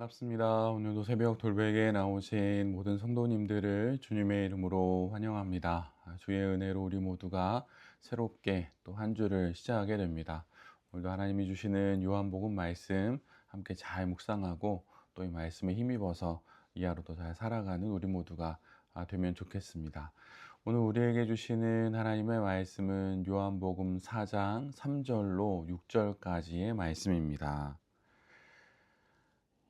반갑습니다. 오늘도 새벽 돌베개에 나오신 모든 성도님들을 주님의 이름으로 환영합니다. 주의 은혜로 우리 모두가 새롭게 또 한 주를 시작하게 됩니다. 오늘도 하나님이 주시는 요한복음 말씀 함께 잘 묵상하고 또 이 말씀에 힘입어서 이 하루도 잘 살아가는 우리 모두가 되면 좋겠습니다. 오늘 우리에게 주시는 하나님의 말씀은 요한복음 4장 3절로 6절까지의 말씀입니다.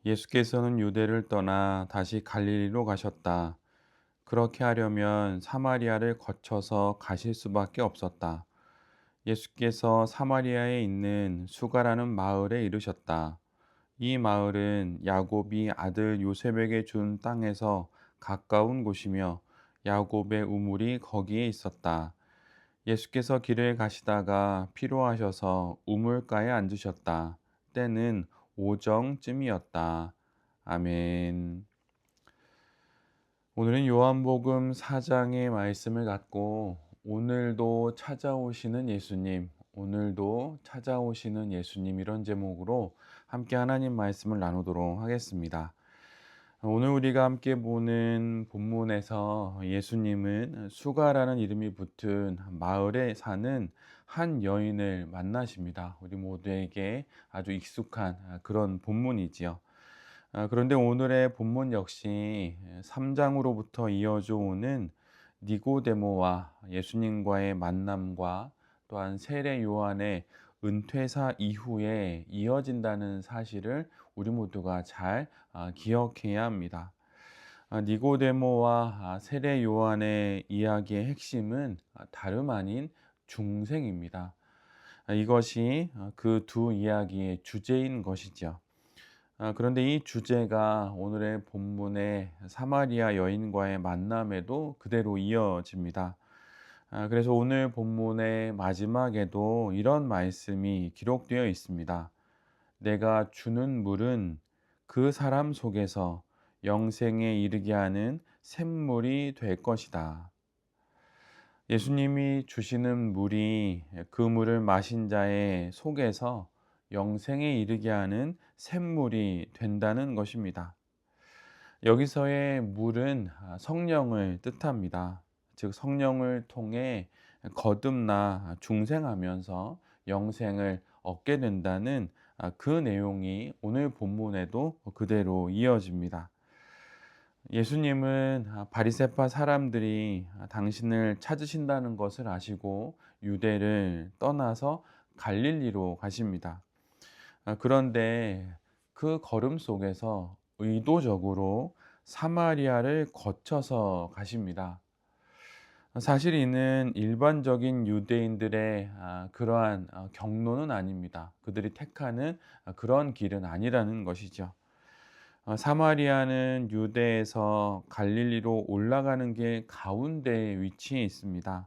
예수께서는 유대를 떠나 다시 갈릴리로 가셨다. 그렇게 하려면 사마리아를 거쳐서 가실 수밖에 없었다. 예수께서 사마리아에 있는 수가라는 마을에 이르셨다. 이 마을은 야곱이 아들 요셉에게 준 땅에서 가까운 곳이며 야곱의 우물이 거기에 있었다. 예수께서 길을 가시다가 피로하셔서 우물가에 앉으셨다. 때는 오정쯤이었다. 아멘. 오늘은 요한복음 4장의 말씀을 갖고 오늘도 찾아오시는 예수님, 오늘도 찾아오시는 예수님 이런 제목으로 함께 하나님 말씀을 나누도록 하겠습니다. 오늘 우리가 함께 보는 본문에서 예수님은 수가라는 이름이 붙은 마을에 사는 한 여인을 만나십니다. 우리 모두에게 아주 익숙한 그런 본문이지요. 그런데 오늘의 본문 역시 3장으로부터 이어져 오는 니고데모와 예수님과의 만남과 또한 세례 요한의 은퇴사 이후에 이어진다는 사실을 우리 모두가 잘 기억해야 합니다. 니고데모와 세례 요한의 이야기의 핵심은 다름 아닌 중생입니다. 이것이 그 두 이야기의 주제인 것이죠. 그런데 이 주제가 오늘의 본문의 사마리아 여인과의 만남에도 그대로 이어집니다. 그래서 오늘 본문의 마지막에도 이런 말씀이 기록되어 있습니다. 내가 주는 물은 그 사람 속에서 영생에 이르게 하는 샘물이 될 것이다. 예수님이 주시는 물이 그 물을 마신 자의 속에서 영생에 이르게 하는 샘물이 된다는 것입니다. 여기서의 물은 성령을 뜻합니다. 즉 성령을 통해 거듭나 중생하면서 영생을 얻게 된다는 그 내용이 오늘 본문에도 그대로 이어집니다. 예수님은 바리새파 사람들이 당신을 찾으신다는 것을 아시고 유대를 떠나서 갈릴리로 가십니다. 그런데 그 걸음 속에서 의도적으로 사마리아를 거쳐서 가십니다. 사실 이는 일반적인 유대인들의 그러한 경로는 아닙니다. 그들이 택하는 그런 길은 아니라는 것이죠. 사마리아는 유대에서 갈릴리로 올라가는 길 가운데에 위치해 있습니다.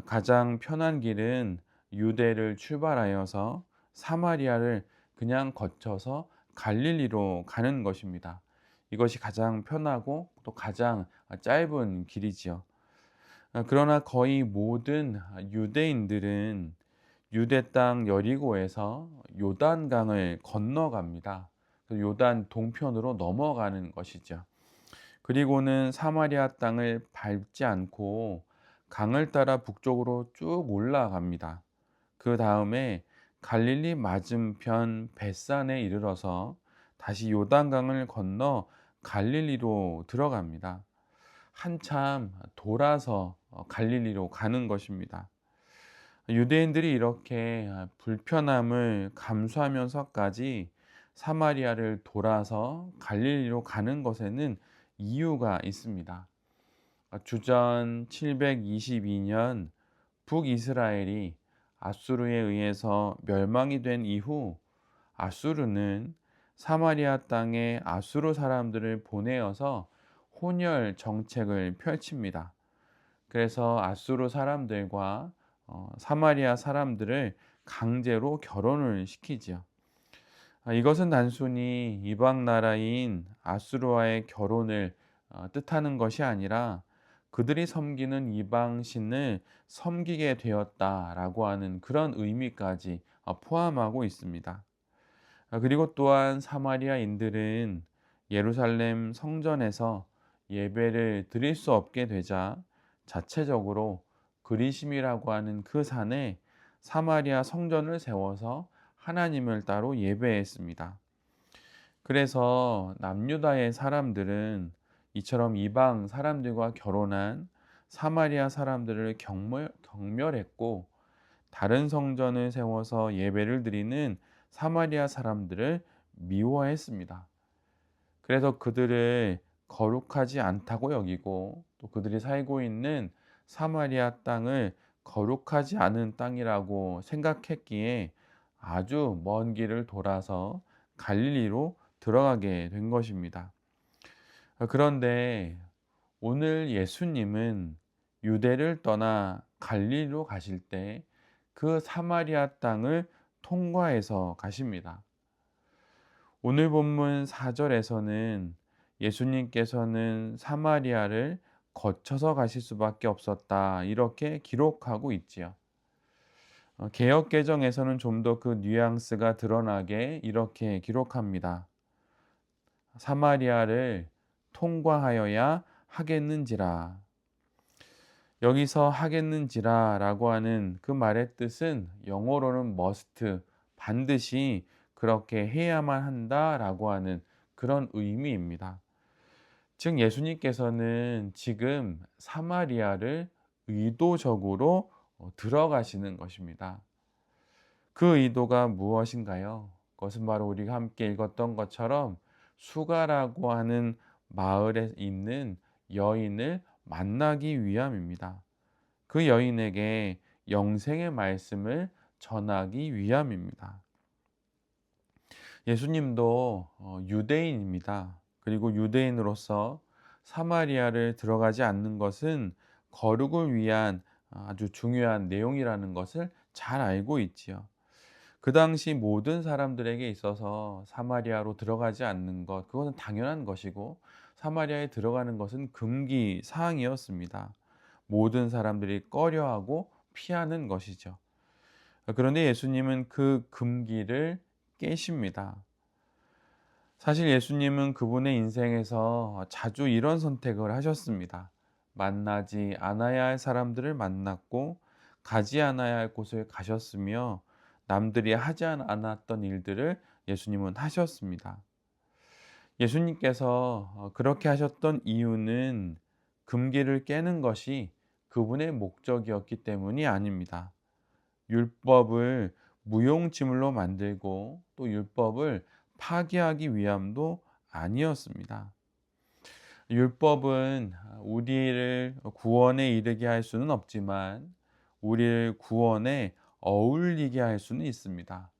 가장 편한 길은 유대를 출발하여서 사마리아를 그냥 거쳐서 갈릴리로 가는 것입니다. 이것이 가장 편하고 또 가장 짧은 길이지요. 그러나 거의 모든 유대인들은 유대 땅 여리고에서 요단강을 건너갑니다. 요단 동편으로 넘어가는 것이죠. 그리고는 사마리아 땅을 밟지 않고 강을 따라 북쪽으로 쭉 올라갑니다. 그 다음에 갈릴리 맞은편 벳산에 이르러서 다시 요단강을 건너 갈릴리로 들어갑니다. 한참 돌아서 갈릴리로 가는 것입니다. 유대인들이 이렇게 불편함을 감수하면서까지 사마리아를 돌아서 갈릴리로 가는 것에는 이유가 있습니다. 주전 722년 북이스라엘이 아수르에 의해서 멸망이 된 이후 아수르는 사마리아 땅에 아수르 사람들을 보내어서 혼혈 정책을 펼칩니다. 그래서 아수르 사람들과 사마리아 사람들을 강제로 결혼을 시키지요. 이것은 단순히 이방 나라인 아수르와의 결혼을 뜻하는 것이 아니라 그들이 섬기는 이방 신을 섬기게 되었다라고 하는 그런 의미까지 포함하고 있습니다. 그리고 또한 사마리아인들은 예루살렘 성전에서 예배를 드릴 수 없게 되자 자체적으로 그리심이라고 하는 그 산에 사마리아 성전을 세워서 하나님을 따로 예배했습니다. 그래서 남유다의 사람들은 이처럼 이방 사람들과 결혼한 사마리아 사람들을 경멸했고, 다른 성전을 세워서 예배를 드리는 사마리아 사람들을 미워했습니다. 그래서 그들을 거룩하지 않다고 여기고, 또 그들이 살고 있는 사마리아 땅을 거룩하지 않은 땅이라고 생각했기에 아주 먼 길을 돌아서 갈릴리로 들어가게 된 것입니다. 그런데 오늘 예수님은 유대를 떠나 갈릴리로 가실 때 그 사마리아 땅을 통과해서 가십니다. 오늘 본문 4절에서는 예수님께서는 사마리아를 거쳐서 가실 수밖에 없었다, 이렇게 기록하고 있지요. 개역 개정에서는 좀 더 그 뉘앙스가 드러나게 이렇게 기록합니다. 사마리아를 통과하여야 하겠는지라. 여기서 하겠는지라라고 하는 그 말의 뜻은 영어로는 must, 반드시 그렇게 해야만 한다라고 하는 그런 의미입니다. 즉 예수님께서는 지금 사마리아를 의도적으로 들어가시는 것입니다. 그 의도가 무엇인가요? 그것은 바로 우리가 함께 읽었던 것처럼 수가라고 하는 마을에 있는 여인을 만나기 위함입니다. 그 여인에게 영생의 말씀을 전하기 위함입니다. 예수님도 유대인입니다. 그리고 유대인으로서 사마리아를 들어가지 않는 것은 거룩을 위한 아주 중요한 내용이라는 것을 잘 알고 있지요. 그 당시 모든 사람들에게 있어서 사마리아로 들어가지 않는 것, 그것은 당연한 것이고, 사마리아에 들어가는 것은 금기 사항이었습니다. 모든 사람들이 꺼려하고 피하는 것이죠. 그런데 예수님은 그 금기를 깨십니다. 사실 예수님은 그분의 인생에서 자주 이런 선택을 하셨습니다. 만나지 않아야 할 사람들을 만났고, 가지 않아야 할 곳을 가셨으며, 남들이 하지 않았던 일들을 예수님은 하셨습니다. 예수님께서 그렇게 하셨던 이유는 금기를 깨는 것이 그분의 목적이었기 때문이 아닙니다. 율법을 무용지물로 만들고 또 율법을 파기하기 위함도 아니었습니다. 율법은 우리를 구원에 이르게 할 수는 없지만 우리를 구원에 어울리게 할 수는 있습니다.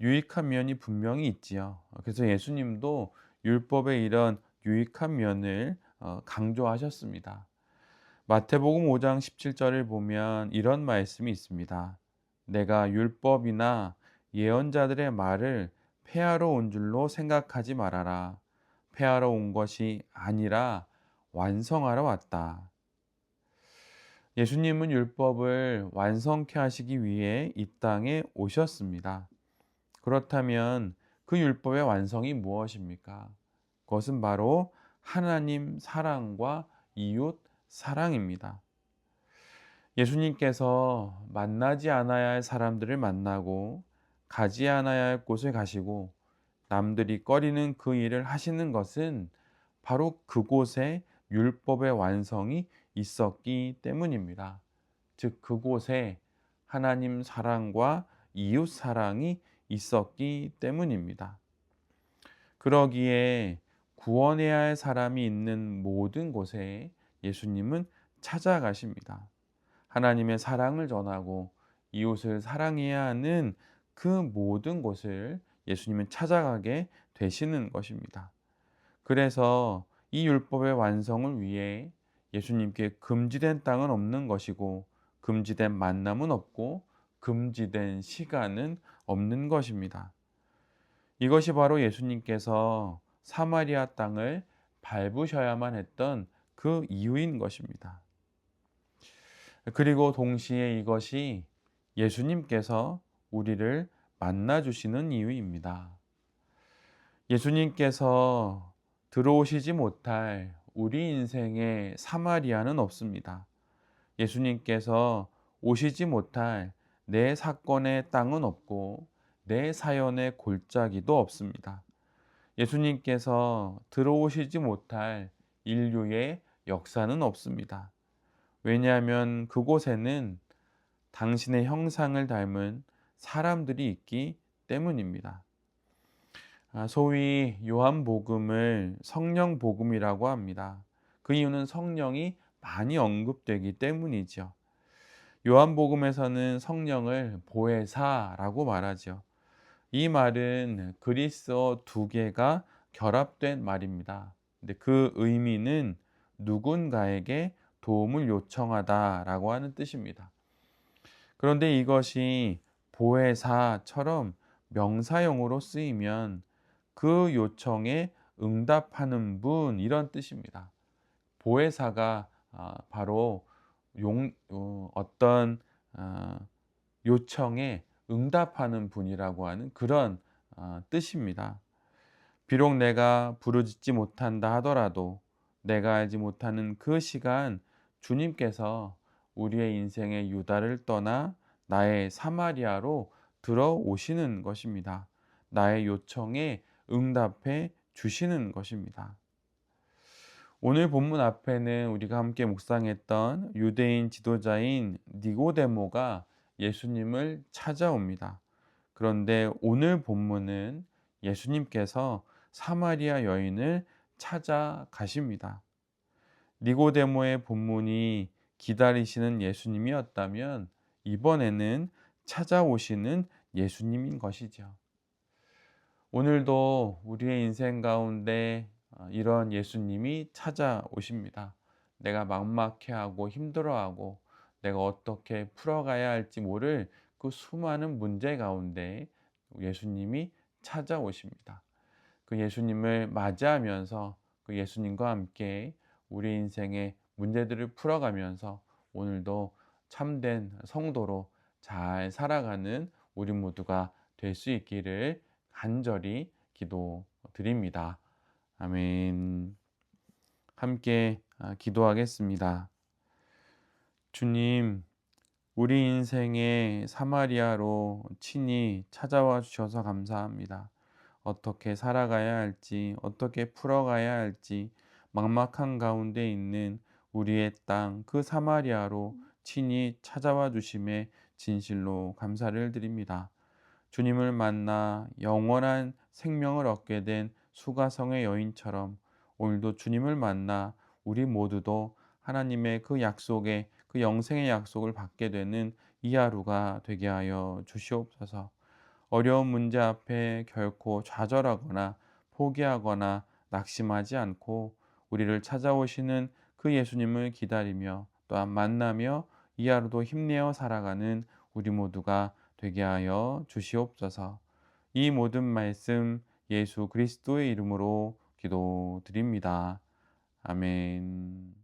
유익한 면이 분명히 있지요. 그래서 예수님도 율법의 이런 유익한 면을 강조하셨습니다. 마태복음 5장 17절을 보면 이런 말씀이 있습니다. 내가 율법이나 예언자들의 말을 폐하러 온 줄로 생각하지 말아라. 폐하러 온 것이 아니라 완성하러 왔다. 예수님은 율법을 완성케 하시기 위해 이 땅에 오셨습니다. 그렇다면 그 율법의 완성이 무엇입니까? 그것은 바로 하나님 사랑과 이웃 사랑입니다. 예수님께서 만나지 않아야 할 사람들을 만나고 가지 않아야 할 곳을 가시고 남들이 꺼리는 그 일을 하시는 것은 바로 그곳에 율법의 완성이 있었기 때문입니다. 즉 그곳에 하나님 사랑과 이웃 사랑이 있었기 때문입니다. 그러기에 구원해야 할 사람이 있는 모든 곳에 예수님은 찾아가십니다. 하나님의 사랑을 전하고 이웃을 사랑해야 하는 그 모든 곳을 예수님은 찾아가게 되시는 것입니다. 그래서 이 율법의 완성을 위해 예수님께 금지된 땅은 없는 것이고 금지된 만남은 없고 금지된 시간은 없는 것입니다. 이것이 바로 예수님께서 사마리아 땅을 밟으셔야만 했던 그 이유인 것입니다. 그리고 동시에 이것이 예수님께서 우리를 만나 주시는 이유입니다. 예수님께서 들어오시지 못할 우리 인생의 사마리아는 없습니다. 예수님께서 오시지 못할 내 사건의 땅은 없고 내 사연의 골짜기도 없습니다. 예수님께서 들어오시지 못할 인류의 역사는 없습니다. 왜냐하면 그곳에는 당신의 형상을 닮은 사람들이 있기 때문입니다. 소위 요한복음을 성령복음이라고 합니다. 그 이유는 성령이 많이 언급되기 때문이죠. 요한복음에서는 성령을 보혜사라고 말하죠. 이 말은 그리스어 두 개가 결합된 말입니다. 근데 그 의미는 누군가에게 도움을 요청하다라고 하는 뜻입니다. 그런데 이것이 보혜사처럼 명사형으로 쓰이면 그 요청에 응답하는 분 이런 뜻입니다. 보혜사가 바로 어떤 요청에 응답하는 분이라고 하는 그런 뜻입니다. 비록 내가 부르짖지 못한다 하더라도 내가 알지 못하는 그 시간 주님께서 우리의 인생의 유다를 떠나 나의 사마리아로 들어오시는 것입니다. 나의 요청에 응답해 주시는 것입니다. 오늘 본문 앞에는 우리가 함께 묵상했던 유대인 지도자인 니고데모가 예수님을 찾아옵니다. 그런데 오늘 본문은 예수님께서 사마리아 여인을 찾아가십니다. 니고데모의 본문이 기다리시는 예수님이었다면 이번에는 찾아오시는 예수님인 것이죠. 오늘도 우리의 인생 가운데 이런 예수님이 찾아오십니다. 내가 막막해하고 힘들어하고 내가 어떻게 풀어가야 할지 모를 그 수많은 문제 가운데 예수님이 찾아오십니다. 그 예수님을 맞이하면서 그 예수님과 함께 우리 인생의 문제들을 풀어가면서 오늘도 참된 성도로 잘 살아가는 우리 모두가 될 수 있기를 간절히 기도드립니다. 아멘. 함께 기도하겠습니다. 주님, 우리 인생의 사마리아로 친히 찾아와 주셔서 감사합니다. 어떻게 살아가야 할지, 어떻게 풀어가야 할지, 막막한 가운데 있는 우리의 땅, 그 사마리아로 친히 찾아와 주심에 진실로 감사를 드립니다. 주님을 만나 영원한 생명을 얻게 된 수가성의 여인처럼 오늘도 주님을 만나 우리 모두도 하나님의 그 약속에 그 영생의 약속을 받게 되는 이 하루가 되게 하여 주시옵소서. 어려운 문제 앞에 결코 좌절하거나 포기하거나 낙심하지 않고 우리를 찾아오시는 그 예수님을 기다리며 또한 만나며 이 하루도 힘내어 살아가는 우리 모두가 되게 하여 주시옵소서. 이 모든 말씀 예수 그리스도의 이름으로 기도드립니다. 아멘.